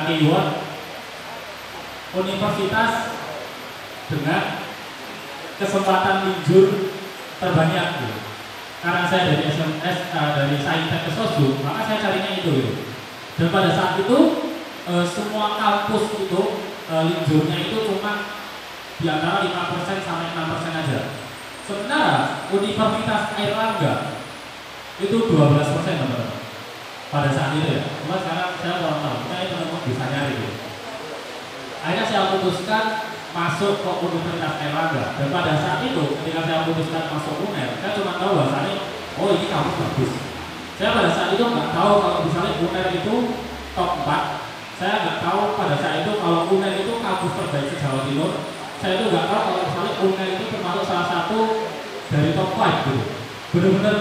keyword universitas dengan kesempatan linjur terbanyak gitu. Karena saya dari SMS dari Saintek ke Sosum, maka saya carinya itu gitu. Dan pada saat itu semua kampus itu linjurnya itu cuma di antara 5% sampai 6% aja. Sementara Universitas Airlangga itu 12% teman-teman. Pada saat itu ya. Cuma sekarang saya kurang tahu. Saya teman-teman bisa nyari gitu. Akhirnya saya putuskan masuk ke Universitas Airlangga. Dan pada saat itu ketika saya putuskan masuk UNER, saya cuma tahu bahasanya oh ini kampus bagus. Saya pada saat itu nggak tahu kalau misalnya UNER itu top 4. Saya nggak tahu pada saat itu kalau UNER itu kampus terbaik se Jawa Timur. Saya itu nggak tahu kalau misalnya UNER itu termasuk salah satu dari top 5 gitu. Benar-benar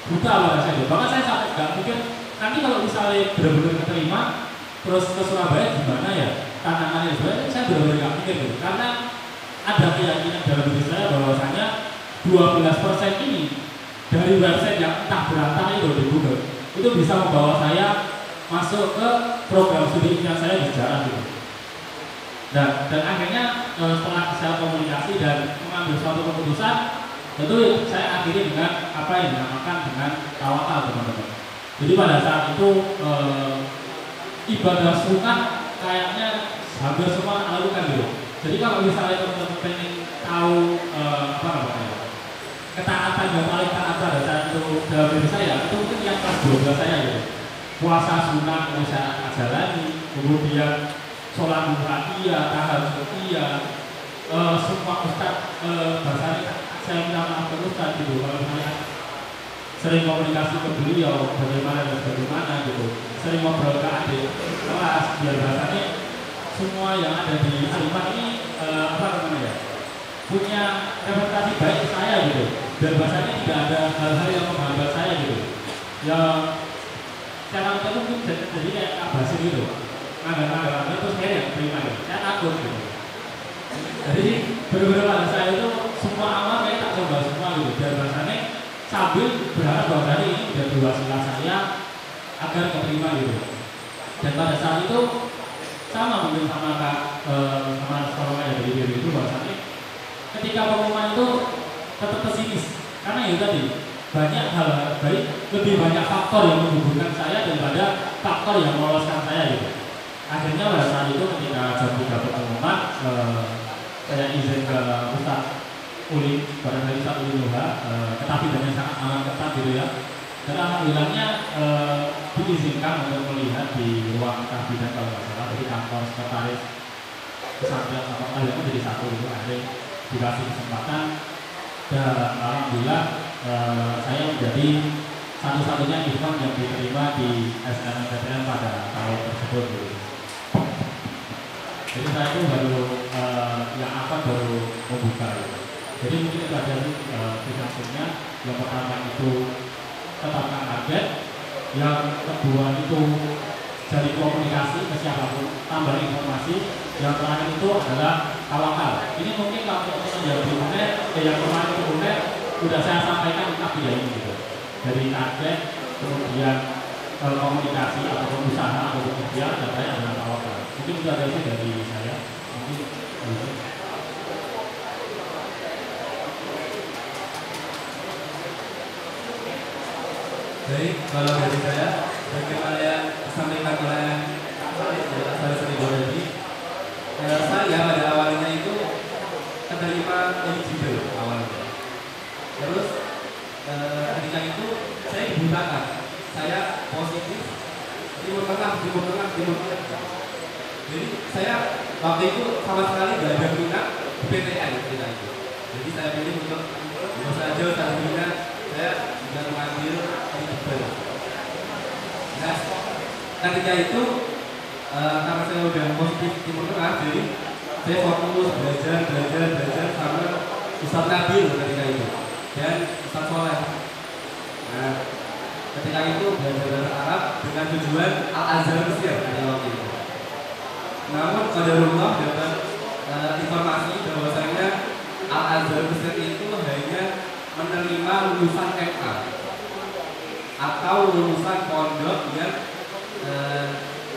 buta pada saat itu. Bahkan saya sampai nggak mikir nanti kalau misalnya benar-benar keterima terus ke Surabaya gimana ya tantangannya. Sebenarnya saya benar-benar nggak mikir gitu. Karena ada keyakinan dalam diri saya bahwasanya 12% ini dari website yang entah berantah itu di Google itu bisa membawa saya masuk ke program studi yang saya bicara gitu. Dan akhirnya setelah saya komunikasi dan mengambil suatu keputusan, tentu saya akhiri dengan apa yang dinamakan dengan tawakal teman-teman. Jadi pada saat itu ibadah sunat kayaknya hampir semua lakukan gitu. Jadi kalau misalnya teman-teman pengen tahu apa namanya ketaatan yang paling taat pada saat itu dalam diri saya itu mungkin yang kelas 12 saya gitu. Puasa sunat yang saya jalani, kemudian sholat duha iya, tahajud iya, semua ustadz bahasanya saya minta maaf ke ustadz gitu kalau misalnya sering komunikasi ke beliau bagaimana dan bagaimana gitu, sering ngobrol ke adik kelas biar bahasanya semua yang ada di Alimat ini apa namanya ya punya reputasi baik saya gitu dan bahasanya tidak ada hal-hal yang menghambat saya gitu yang cara kita mungkin jadi kayak abasir gitu anggaran itu saya yang terima gitu, saya takut gitu. Jadi benar-benar pada saya itu semua amal kayak tak coba semua gitu dan bahasanya sambil berharap bahwa hari ini menjadi wasilah saya agar keterima gitu. Dan pada saat itu sama mungkin sama sama sekolah yang dari diri itu bahasanya ketika pengumuman itu tetap pesimis karena ya tadi banyak hal baik lebih banyak faktor yang menghubungkan saya daripada faktor yang meloloskan saya gitu. Akhirnya pada saat itu ketika jam 3 pengumuman saya izin ke Ustaz Uli pada hari Ustaz Uli Nuha ketabidannya sangat aman ketat gitu ya. Dan alhamdulillahnya diizinkan untuk melihat di ruang kabinet kalau nggak salah dari kantor sekretaris pesantren atau akhirnya jadi satu itu akhirnya dikasih kesempatan dan alhamdulillah saya menjadi satu-satunya ikhwan yang diterima di SNMPTN pada tahun tersebut gitu. Jadi saya itu baru yang apa baru membuka gitu. Jadi mungkin itu ada filosofinya yang pertama itu tetapkan target, yang kedua itu jadi komunikasi ke siapapun, tambah informasi, yang terakhir itu adalah tawakal. Ini mungkin kalau teman-teman yang di UNER, yang kemarin di UNER sudah saya sampaikan tapi ya ini gitu. Dari target, kemudian komunikasi ataupun usaha atau ikhtiar, dan saya adalah tawakal. Mungkin itu ada itu dari saya. Mungkin baik, kalau dari saya, bagaimana yang disampaikan oleh saya sendiri tadi, saya pada awalnya itu keterima eligible awalnya. Terus ketika itu saya dibutakan, saya positif timur tengah. Jadi saya waktu itu sama sekali gak ada minat di PTN ketika itu. Jadi saya pilih untuk saja saya minat, saya juga mengambil eligible. Nah, ketika itu karena saya udah positif timur tengah, jadi saya fokus belajar sama Ustaz Nabil ketika itu dan Ustaz Soleh. Nah, ketika itu belajar bahasa Arab dengan tujuan Al-Azhar Mesir pada waktu itu. Namun qadarullah dapat informasi bahwasanya Al-Azhar Mesir itu hanya menerima lulusan MA atau lulusan pondok yang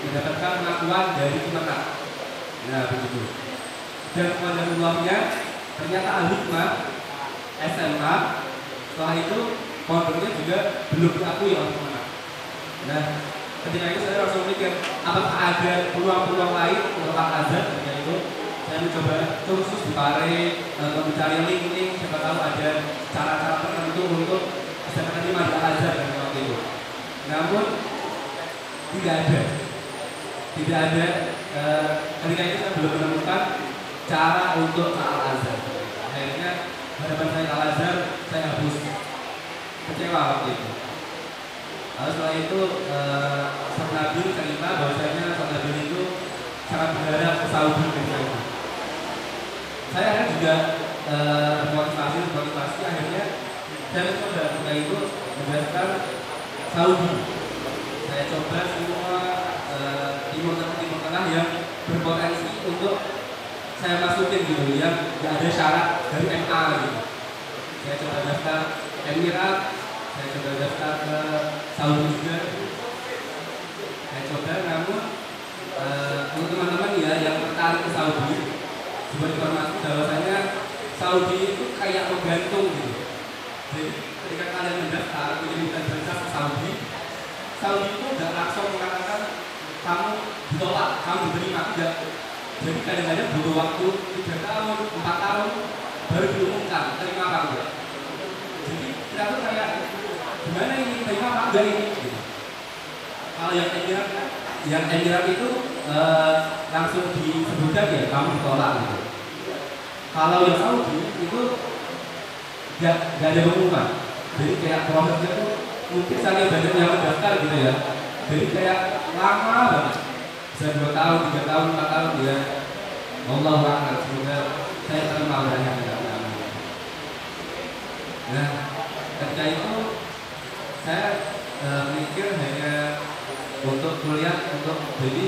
mendapatkan pengakuan kawan dari Kemenak. Nah begitu. Dan kodarullahnya ternyata Al-Hikmah SMA setelah itu pondoknya juga belum diakui oleh Kemenak. Nah ketika itu saya langsung mikir apakah ada peluang-peluang lain untuk Al-Azhar. Ketika itu saya mencoba kursus di Pare, mencari link-link, siapa tahu ada cara-cara tertentu untuk bisa menerima di Al-Azhar dan waktu itu. Namun tidak ada ketika itu saya belum menemukan cara untuk ke Al-Azhar. Akhirnya harapan saya ke Al-Azhar saya hapus, kecewa waktu itu. Lalu setelah itu Ustaz Nabil cerita bahwasanya Ustaz Nabil itu sangat berharap ke Saudi ketika itu. Saya akhirnya juga motivasi akhirnya saya mencoba ketika itu mendaftar Saudi. Saya coba semua timur tengah yang berpotensi untuk saya masukin gitu, yang tidak ada syarat dari MA gitu. Saya coba daftar Emirat, saya coba daftar ke Saudi juga. Saya coba, namun untuk teman-teman ya yang tertarik ke Saudi, sebuah informasi bahwasanya Saudi itu kayak menggantung gitu. Jadi ketika kalian mendaftar menjadi berita ke Saudi itu tidak langsung mengatakan kamu ditolak, kamu diterima, tidak. Jadi kadang-kadang butuh waktu 3 tahun, 4 tahun baru diumumkan terima apa enggak. Jadi kita tuh kayak gimana ini, terima apa enggak ini gitu. Kalau yang Emirat itu langsung disebutkan ya kamu ditolak gitu. Kalau yang Saudi itu nggak ada pengumuman. Jadi kayak prosesnya tuh mungkin saking banyak yang mendaftar gitu ya. Jadi kayak lama banget. Bisa 2 tahun, 3 tahun, 4 tahun ya. Wallahu a'lam, semoga saya terima banyak yang amin. Nah, ketika itu saya mikir hanya untuk kuliah untuk jadi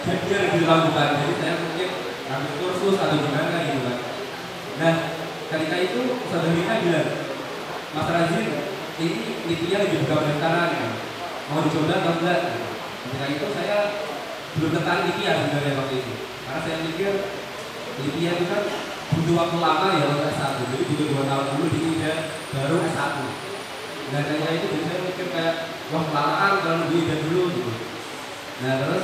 jadian di tahun depan. Jadi saya mungkin ambil kursus atau gimana gitu kan. Nah, ketika itu saudara Rina bilang, Mas Razin, ini intinya lebih buka pendaftaran ya. Mau dicoba atau enggak? Ketika itu saya belum tertarik IPIA sebenarnya waktu itu. Karena saya pikir IPIA itu kan butuh waktu lama ya untuk S1. Jadi butuh 2 tahun dulu di IPIA baru S1. Nah ketika itu jadi saya mikir kayak wah kelamaan kalau lebih IPIA dulu gitu. Nah terus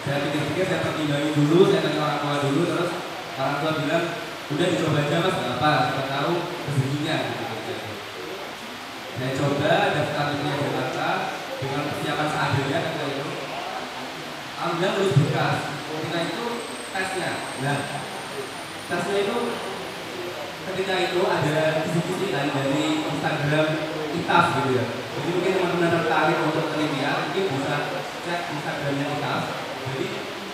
saya pikir-pikir, saya pertimbangin dulu, saya tanya orang tua dulu, terus orang tua bilang udah dicoba aja mas, nggak apa, siapa tahu rezekinya gitu. Saya coba daftar IPIA Jakarta dengan persiapan seadanya ketika itu. Alhamdulillah lulus berkas. Ketika itu tesnya. Nah, tesnya itu ketika itu ada kisi-kisi dari Instagram ITAF gitu ya. Jadi mungkin teman-teman tertarik untuk IPIA mungkin bisa cek Instagramnya ITAF. Jadi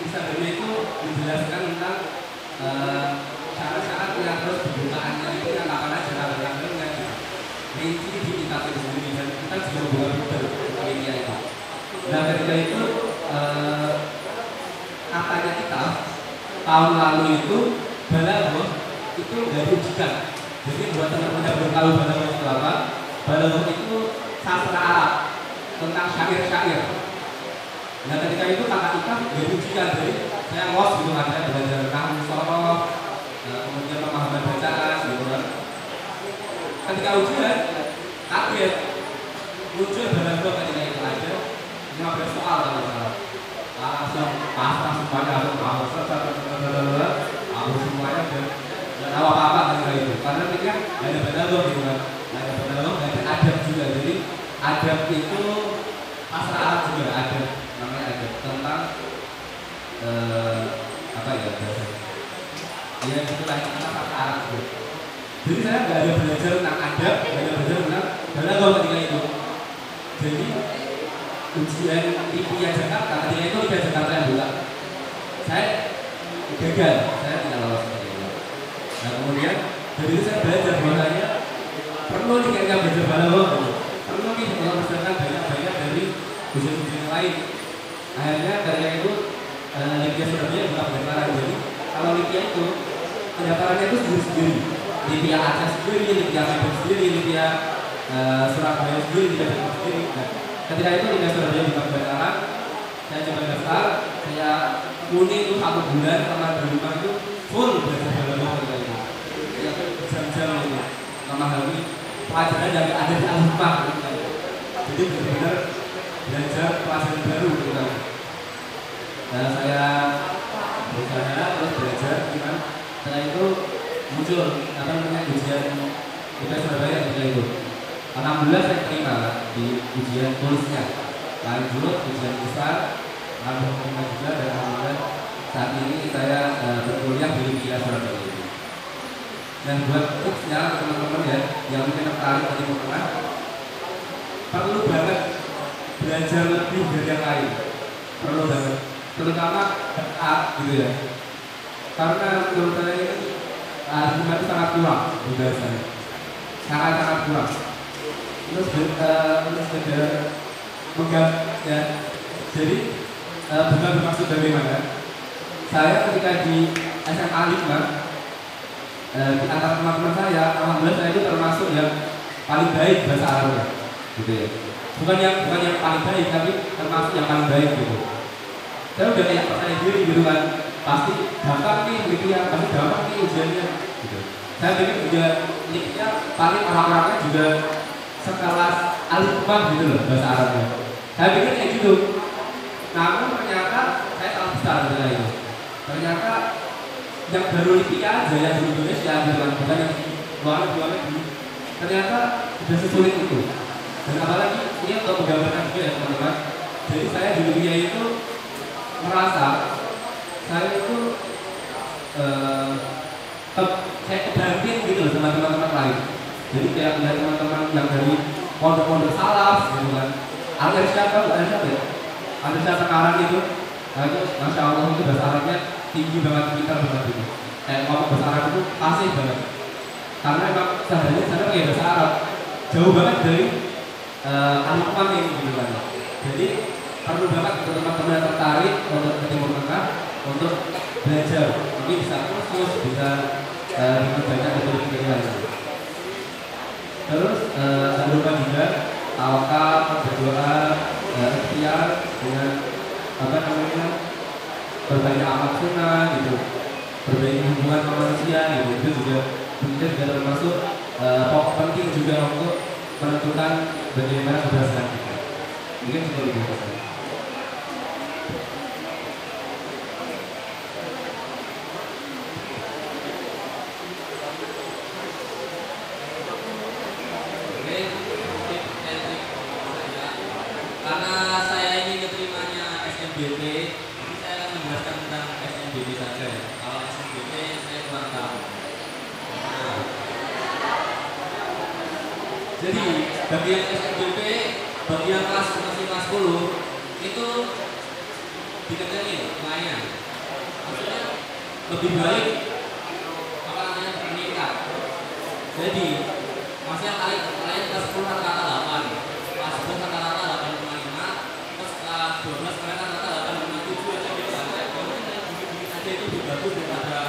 Instagramnya itu menjelaskan tentang syarat-syarat yang terus pembukaannya itu yang kapan aja tanggal-tanggalnya. Rinci di ITAF itu sendiri dan kita juga membuka Twitter IPIA itu. Nah ketika itu katanya kita tahun lalu itu balaghah itu nggak diujikan. Jadi buat teman-teman yang belum tahu balaghah itu apa, balaghah itu sastra Arab tentang syair-syair. Nah ketika itu kakak kita nggak diujikan, jadi saya los gitu kan, saya belajar nahwu sorof, kemudian pemahaman bacaan gitu kan. Ketika ujian kaget muncul balaghah ketika itu aja 15 soal kalau salah. Langsung pasang semuanya, langsung semuanya dan nggak tahu apa-apa ketika itu. Karena ketika nggak ada balaghah gitu kan, nggak ada balaghah, nggak ada adab juga. Jadi adab itu sastra Arab juga ada, namanya adab tentang apa ya bahasa? Ya itulah tentang sastra Arab juga. Jadi saya nggak ada belajar tentang adab, nggak ada belajar tentang balaghah ketika itu. Jadi ujian IPIA Jakarta, ketika itu IPIA Jakarta yang buka, saya gagal, saya tidak lolos seperti itu. Nah kemudian dari itu saya belajar bahwasanya perlu nih kayaknya belajar balaghah, perlu nih kalau misalkan banyak dari ujian-ujian lain. Akhirnya ketika itu IPIA Surabaya buka pendaftaran. Jadi kalau IPIA itu pendaftarannya itu sendiri-sendiri. IPIA Aceh sendiri, IPIA Medan sendiri, IPIA Surabaya sendiri, IPIA sendiri. Nah, ketika itu IPIA Surabaya buka pendaftaran, saya coba daftar, kayak Uni itu 1 bulan sama di rumah itu full belajar bahasa kita itu. Ya jam-jam itu. Memahami pelajaran yang ada di Al-Hikmah gitu kan. Jadi benar-benar belajar pelajaran baru gitu kan. Nah, saya berusaha terus belajar gitu kan. Setelah itu muncul apa namanya ujian kita Surabaya ketika itu. Alhamdulillah saya terima di ujian tulisnya. Lanjut ujian besar, alhamdulillah juga dan alhamdulillah saat ini saya berkuliah di Unia Surabaya itu. Dan buat tipsnya teman-teman ya yang mungkin tertarik di Timur Tengah, perlu banget belajar lebih dari yang lain, perlu banget, terutama art gitu ya. Karena menurut saya ini argumen itu sangat kurang di bahasanya, sangat kurang. Terus beda menggap ya. Jadi bukan bermaksud bagaimana. Saya ketika di SMA 5 di antara teman-teman saya, alhamdulillah saya itu termasuk yang paling baik bahasa Arabnya, gitu ya. Bukan yang paling baik, tapi termasuk yang paling baik gitu. Saya udah kayak percaya diri gitu kan, pasti gampang nih gitu ya, pasti gampang nih ujiannya. Gitu. Saya pikir juga nicknya paling orang-orangnya juga sekelas Al-Hikmah gitu loh bahasa Arabnya. Saya pikir kayak gitu. Namun ternyata saya salah besar dengan itu. Ternyata yang baru Lipia aja yang di Indonesia gitu kan, bukan yang luar negeri. Ternyata sudah sesulit itu. Dan apalagi ini untuk menggambarkan juga ya teman-teman. Jadi saya di Lipia itu merasa saya itu saya kebanting gitu loh sama teman-teman lain. Jadi kayak melihat teman-teman yang dari pondok-pondok salaf gitu kan. Al-Irsyad ya? Al-Irsyad sekarang itu, nah itu Masya Allah itu bahasa Arabnya tinggi banget, pintar banget gitu. Kayak ngomong bahasa Arab itu fasih banget. Karena emang sehari sana pakai bahasa Arab jauh banget dari Al-Hikmah ini gitu kan. Jadi perlu banget untuk teman-teman yang tertarik untuk ke Timur Tengah untuk belajar. Mungkin bisa kursus, bisa ikut banyak aktivitas lain. Terus jangan lupa juga tawakal, berdoa, ikhtiar dengan apa namanya berbanyak amal sunnah gitu, berbanyak hubungan sama manusia gitu. Itu juga termasuk pokok penting juga untuk menentukan bagaimana keberhasilan kita. Mungkin seperti itu. Karena saya ini keterimanya SNBT, jadi saya akan menjelaskan tentang SNBT saja ya. Kalau SNBT saya kurang tahu. Nah, jadi bagi yang SNBT, bagi yang masih kelas 10 itu dikecilin lumayan. Maksudnya lebih baik apa namanya meningkat. Jadi masih yang kalian kelas 10 rata-rata 8, kelas 11 rata-rata 8,5, terus kelas 12 kalian rata-rata 8,7 aja gitu kan. Mungkin yang dikit-dikit aja itu lebih bagus daripada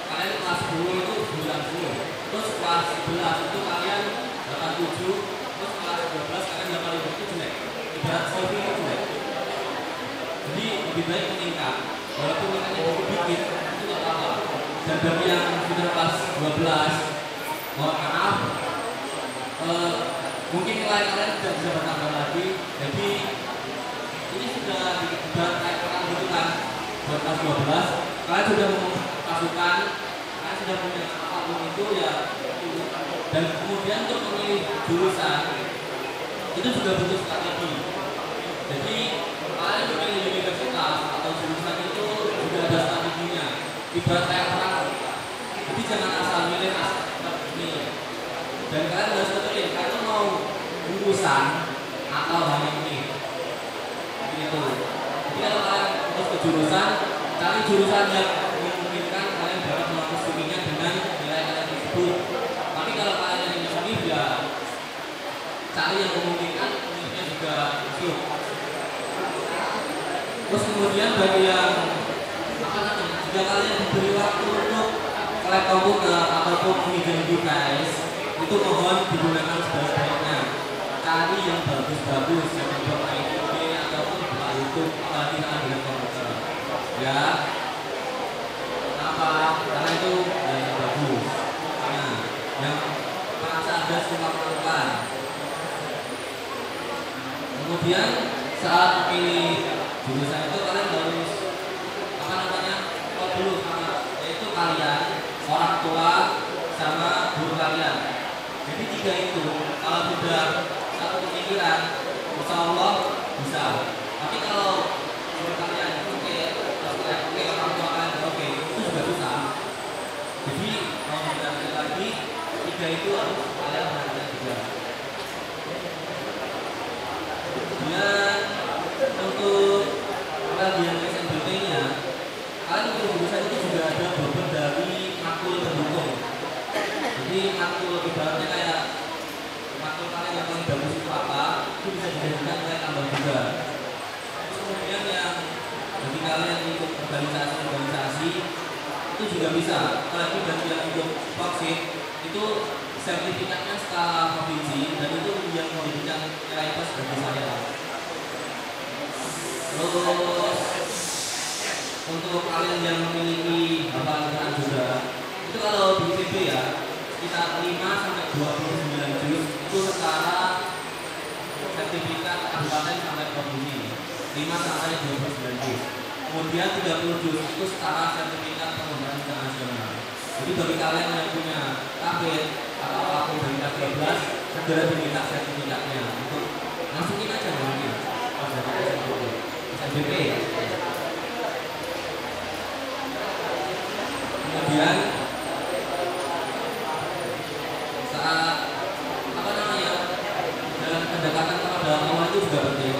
kalian kelas 10 itu 9,10, terus kelas 11 itu kalian 8,7, terus kelas 12 kalian 8,5 itu jelek. Ibarat selfie itu jelek. Jadi lebih baik meningkat. Walaupun meningkatnya dikit-dikit itu nggak apa-apa. Dan bagi yang sudah kelas 12, mohon maaf, mungkin nilai kalian tidak bisa bertambah lagi. Jadi ini sudah kayak perang gitu kan. Buat kelas 12 kalian sudah memiliki pasukan, kalian sudah punya apapun itu ya. Dan kemudian untuk memilih jurusan itu juga butuh strategi. Jadi kalian memilih universitas atau jurusan itu juga ada strateginya. Ibarat kayak perang. Jadi jangan asal milih ini. Dan kalian harus tentuin kalian mau jurusan atau hanya ini. Gitu. Jadi kalau kalian harus ke jurusan, cari jurusan yang memungkinkan kalian dapat mengaksesuinya dengan nilai kalian tersebut. Tapi kalau kalian yang univ ya cari yang memungkinkan univnya juga masuk. Terus kemudian bagi yang apa namanya, jika kalian diberi waktu untuk collect komputer ataupun hidden device, itu mohon digunakan sebaik-baiknya. Cari yang bagus-bagus, yang membuat IDP ataupun buka YouTube, apalagi dengan komputer. Ya, kenapa? Karena itu yang bagus. Nah, yang merasa ada suka melakukan. Kemudian saat memilih jurusan itu kalian harus apa namanya? Call dulu sama yaitu kalian, orang tua, sama guru kalian. Jadi tiga itu kalau sudah satu pemikiran, insya Allah bisa. Tapi kalau guru kalian oke, orang tua kalian oke, itu juga susah. Jadi mau belajar lagi, tiga itu harus kalian perhatikan juga. Kemudian untuk bagian SNBP-nya, kalian untuk jurusan itu juga ada beberapa dari makul pendukung. Jadi makul ibaratnya kayak makul kalian yang paling bagus itu apa, itu bisa dijadikan kayak tambah juga. Kemudian yang bagi kalian ikut organisasi itu juga bisa. Apalagi bagi yang ikut vaksin itu sertifikatnya skala provinsi dan itu yang menjadikan nilai plus bagi saya. Terus untuk kalian yang memiliki hafalan juga itu kalau di IPB ya sekitar 5 sampai 29 juz itu setara sertifikat kabupaten sampai provinsi 5 sampai 29 juz. Kemudian 30 juz itu setara sertifikat pengembangan internasional. Jadi bagi kalian yang punya tablet atau akun dari kelas 12 segera diminta sertifikatnya untuk masukin aja mungkin SNBP. Kemudian saat apa namanya dalam pendekatan kepada Allah itu juga penting.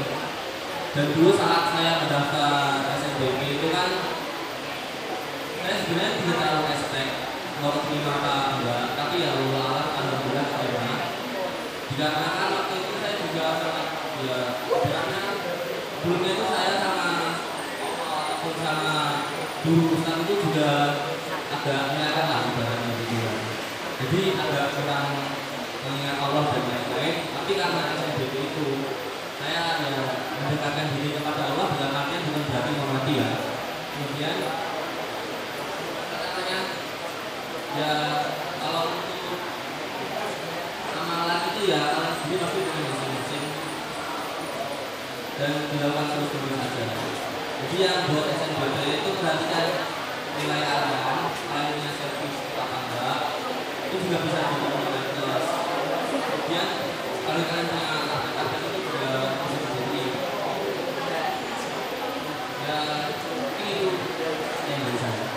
Dan dulu saat saya mendaftar SNBP itu kan saya sebenarnya tidak terlalu respect mau terima apa enggak, tapi ya Allah alhamdulillah terima. Dikarenakan waktu itu saya juga sangat ya karena sebelumnya itu saya sama guru Ustaz itu juga agak menyerahkan lah ibaratnya gitu. Jadi agak kurang mengingat Allah dan lain-lain. Tapi karena SNBP itu saya ya mendekatkan diri kepada Allah dengan artian bukan berarti menghormati ya. Kemudian katanya ya kalau untuk amalan itu ya kalian sendiri pasti punya masing-masing dan dilakukan terus-terus saja. Jadi yang buat SNBP itu perhatikan nilai kalian, kaliannya servis apa enggak, itu juga bisa dilakukan kelas. Kemudian kalau kalian punya target itu juga bisa jadi ya itu yang dari saya.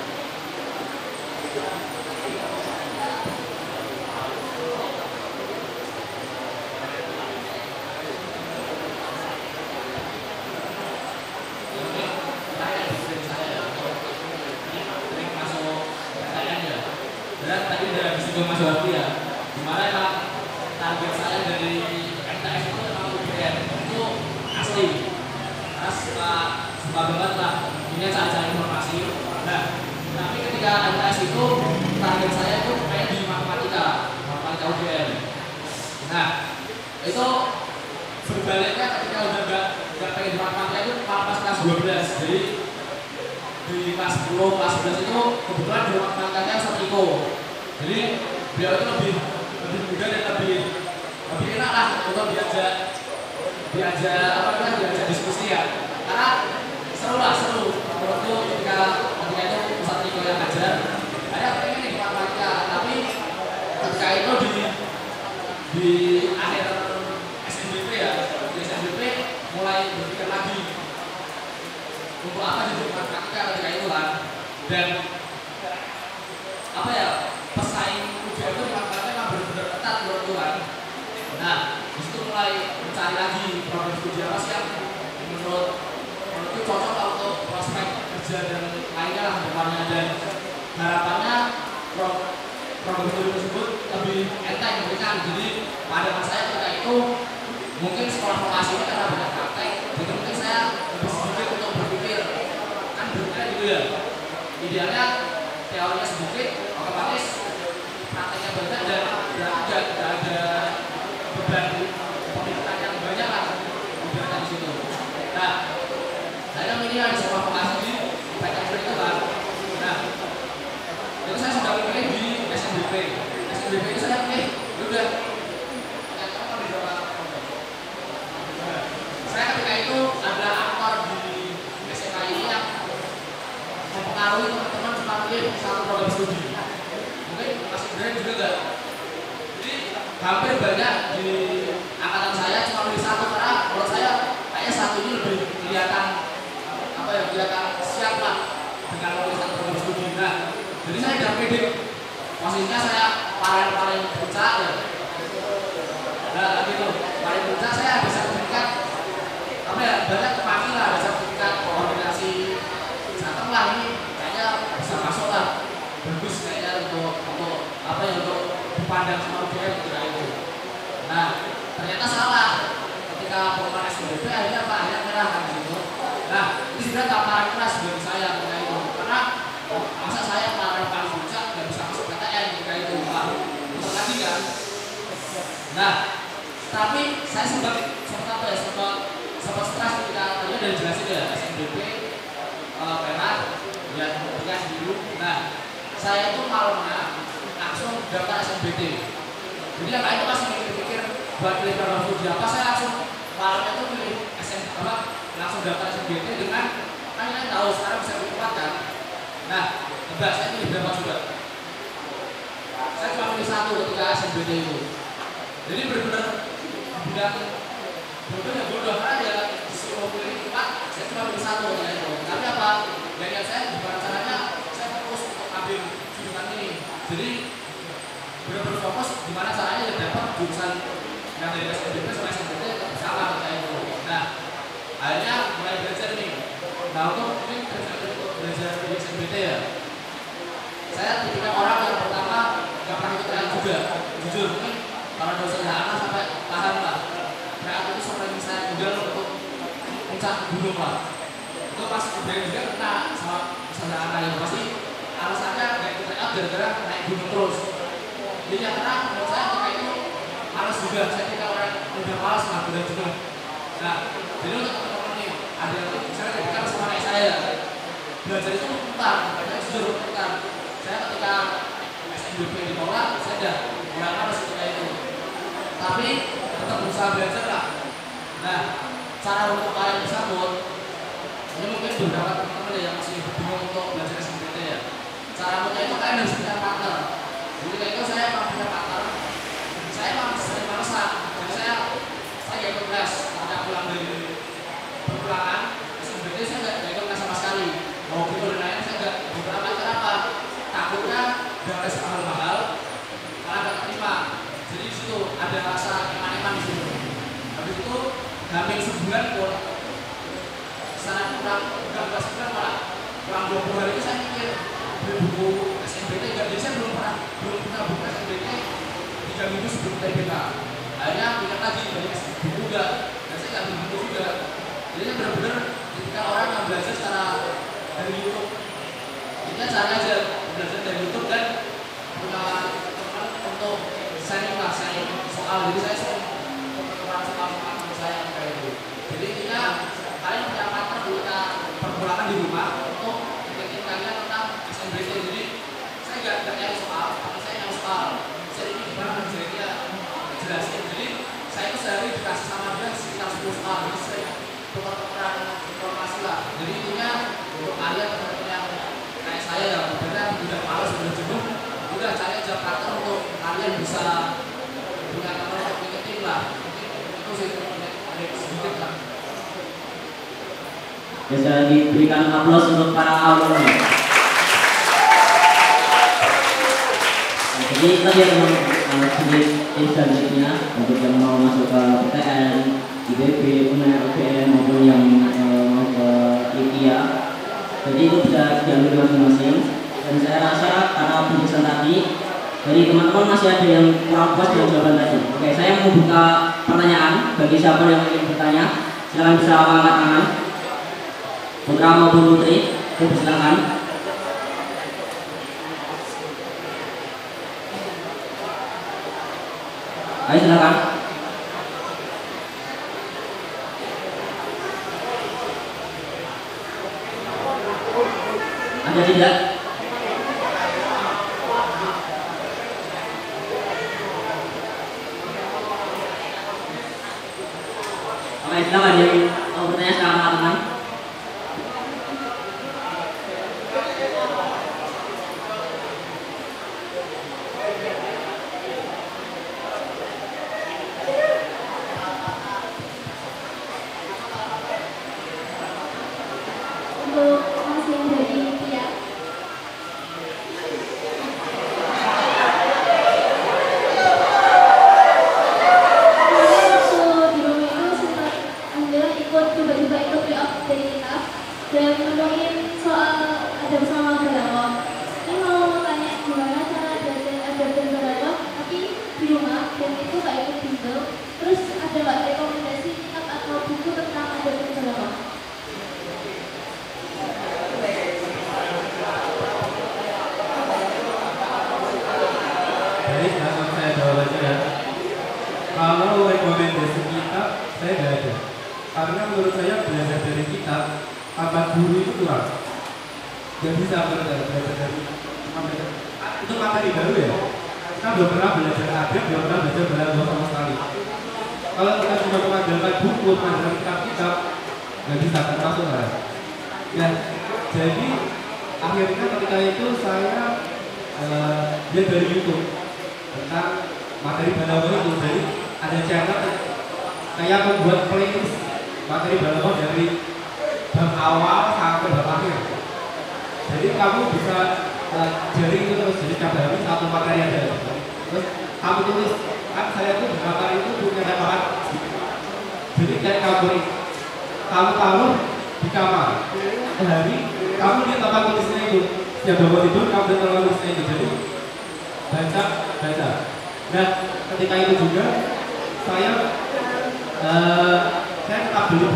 Masuk waktu ya, dimana emang target saya dari MTS itu memang UGM itu asli, karena suka banget lah punya cara informasi. Nah, tapi ketika MTS itu target saya itu kayak di matematika UGM. Nah, itu berbaliknya ketika udah nggak pengen di matematika itu pas kelas 12, jadi di kelas 10, kelas 11 itu kebetulan di matematikanya Satiko. Jadi beliau itu lebih mudah dan lebih enak lah untuk diajak diskusi ya. Karena seru menurutku ketika itu Ustaz Niko yang ngajar. Saya pengen nih matematika, tapi ketika itu di akhir SNBP ya, di SNBP mulai berpikir lagi untuk apa jadi matematika ketika itu kan. Dan apa ya, pesaing UGM itu di matematika memang benar-benar ketat menurut Tuhan. Nah, disitu mulai mencari lagi program studi apa sih yang menurutku cocok untuk prospek kerja dan lainnya lah depannya, dan harapannya program studi tersebut lebih enteng memberikan. Jadi pada masa saya ketika itu mungkin sekolah vokasi ini karena banyak praktek, jadi mungkin saya lebih sedikit untuk berpikir kan berpikir gitu ya. Idealnya teorinya sedikit, otomatis prakteknya banyak dan tidak ada beban pemikiran yang banyak lah di situ. Nah, saya milih di sekolah vokasi di PTN SBP itu saya pilih, udah. Saya ketika itu ada aktor di SMA ini yang mempengaruhi teman-teman cuma pilih satu program studi. Mungkin Mas Ibrahim juga enggak. Jadi hampir banyak di angkatan saya cuma pilih satu karena menurut saya kayaknya satu ini lebih kelihatan kelihatan siap lah dengan memilih satu program studi. Nah, jadi saya udah pede. Posisinya saya paling puncak ya. Nah, gitu. Paling puncak saya ada sertifikat banyak terpanggil lah, ada sertifikat koordinasi jateng lah, ini kayaknya bisa masuk lah, bagus kayaknya untuk dipandang sama UGM gitu itu. Nah, ternyata salah ketika pengumuman SBP akhirnya merah kan gitu. Nah, ini sudah tamparan keras bagi saya ketika itu, karena masa saya paling puncak nggak bisa masuk PTN ketika itu, besar lagi kan. Nah, tapi saya sempat stres ketika tadi udah dijelasin ya SNBP merah dan tugas biru. Nah, saya itu malamnya langsung daftar SNBT. Jadi yang lain itu masih mikir-mikir buat pilih program studi apa, saya langsung malamnya itu pilih langsung daftar SNBT dengan kan kalian tahu sekarang bisa cepat kan. Nah, tebak saya pilih berapa juga? Saya cuma pilih satu ketika SNBT itu. Jadi benar-benar bilang bodoh karena ya disuruh pilih 4, saya cuma pilih satu ya itu. Tapi apa? Yang saya gimana caranya saya fokus untuk ambil jurusan ini. Jadi benar-benar fokus gimana caranya ya dapat jurusan yang dari SNBP sama SNBT sama kayak itu. Nah, akhirnya mulai belajar nih. Nah, untuk ini belajar di SNBT ya. Saya tipikal orang yang pertama gak pernah ikut teriak juga, jujur. Mungkin kalau dosen anak sampai tahan lah. Teriak itu sampai saya juga untuk puncak gunung lah. Itu pas kemudian juga kena sama dosen anak yang pasti alasannya kayak ikut teriak gara-gara naik gunung terus. Jadi ya karena menurut saya ketika itu males juga. Saya ketika orang udah malas lah, udah juga. Nah, jadi untuk teman-teman nih, ada yang misalnya ketika sama kayak saya belajar itu bentar, saya jujur bentar. Saya ketika SNBP ditolak, saya udah mulai males ketika itu. Tapi tetap berusaha belajar lah. Nah, cara untuk kalian bisa buat ini mungkin beberapa teman-teman yang masih bingung untuk belajar SNBT ya. Cara mudah itu kalian harus punya partner. Jadi kayak itu saya memang punya partner. Saya memang sering malesan. Jadi saya ikut les. Ketika pulang dari perpulangan SNBT saya nggak ikut les sama sekali. Mau gitu dan lain saya nggak beberapa. Kenapa? Takutnya udah les mahal-mahal malah nggak terima. Jadi di situ ada rasa eman-eman di situ. Habis itu hampir sebulan pun sana kurang 13 bulan malah kurang 20 hari itu saya mikir beli buku SNBT nggak. Jadi saya belum pernah buku SNBT 3 minggu sebelum TBK. Akhirnya pindah lagi dari buku juga dan saya nggak beli buku juga. Jadi saya benar-benar ketika orang yang belajar secara dari YouTube, kita cari aja belajar dari YouTube dan punya teman untuk sharing soal. Jadi saya sering orang soal saya kayak itu. Jadi intinya kalian punya partner ketika perpulangan di rumah untuk ikutin kalian tentang SNBT. Jadi saya nggak nyari soal, tapi saya nyari soal. Saya ini gimana kerjanya jelasin. Jadi saya itu sehari dikasih sama dia sekitar 10 soal. Jadi saya tukar-tukaran informasi lah. Jadi intinya untuk kalian teman-teman yang kayak saya yang benar udah malas udah jenuh, udah cari aja partner untuk kalian bisa punya teman untuk ikutin lah. Itu sih sedikit lah. Bisa diberikan aplaus untuk para alumni. Nah, jadi tadi ya teman-teman, sedikit selanjutnya untuk yang mau masuk ke PTN, IBB, UNER, UGM maupun yang mau ke ITIA. Jadi itu bisa diambil masing-masing. Dan saya rasa karena penjelasan tadi dari teman-teman masih ada yang kurang puas dengan jawaban tadi. Oke, saya mau buka pertanyaan bagi siapa yang ingin bertanya. Silakan bisa angkat tangan. Putra maupun putri, silakan. Ayo silakan. Ada tidak? Silakan yang mau bertanya sekarang teman-teman. Untuk masih dari Tia. Waktu di rumah itu sempat alhamdulillah tiba-tiba ikut playoff dari kita dan ngomongin soal ada bersama berdakwah. Ini mau tanya gimana cara belajar ada berdakwah tapi di rumah dan itu gak ikut bimbel. Terus ada nggak rekomendasi kitab atau buku tentang ada berdakwah? Jadi langsung saya jawab aja ya. Kalau rekomendasi kitab saya nggak ada. Karena menurut saya belajar dari kitab tanpa guru itu kurang. Gak bisa belajar dari itu materi baru ya. Kita belum pernah belajar adab, belum pernah belajar bahasa sama sekali. Kalau kita cuma mengandalkan buku, mengandalkan kitab-kitab, nggak bisa termasuk lah. Ya, jadi akhirnya ketika itu saya lihat dari YouTube tentang materi balaghah itu. Jadi ada channel kayak membuat playlist materi balaghah dari bab awal sampai bab akhir. Jadi kamu bisa jaring itu terus, jadi tiap hari satu materi aja. Terus kamu tulis, kan saya tuh beberapa hari itu punya daftar. Jadi kayak kamu taruh di kamar. Sehari kamu lihat apa tulisnya itu. Setiap bangun tidur kamu lihat apa tulisnya itu. Jadi baca. Nah, ketika itu juga saya tetap beli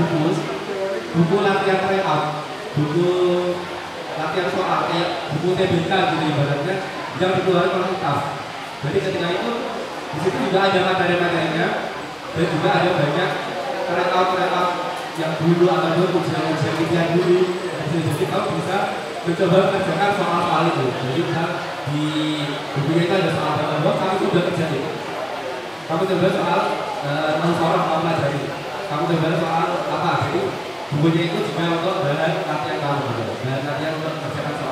buku latihan tryout, buku latihan soal kayak buku TBK gitu ibaratnya yang dikeluarkan oleh staff. Jadi ketika itu di situ juga ada materi-materinya dan juga ada banyak tryout yang dulu atau ujian dulu. Jadi kamu bisa mencoba mengerjakan soal-soal itu. Jadi misal di bukunya itu ada soal balaghah, kamu coba kerjain. Kamu coba soal sorong kamu pelajari. Kamu coba soal apa? Jadi bukunya itu juga untuk bahan latihan kamu, bahan latihan untuk mengerjakan soal.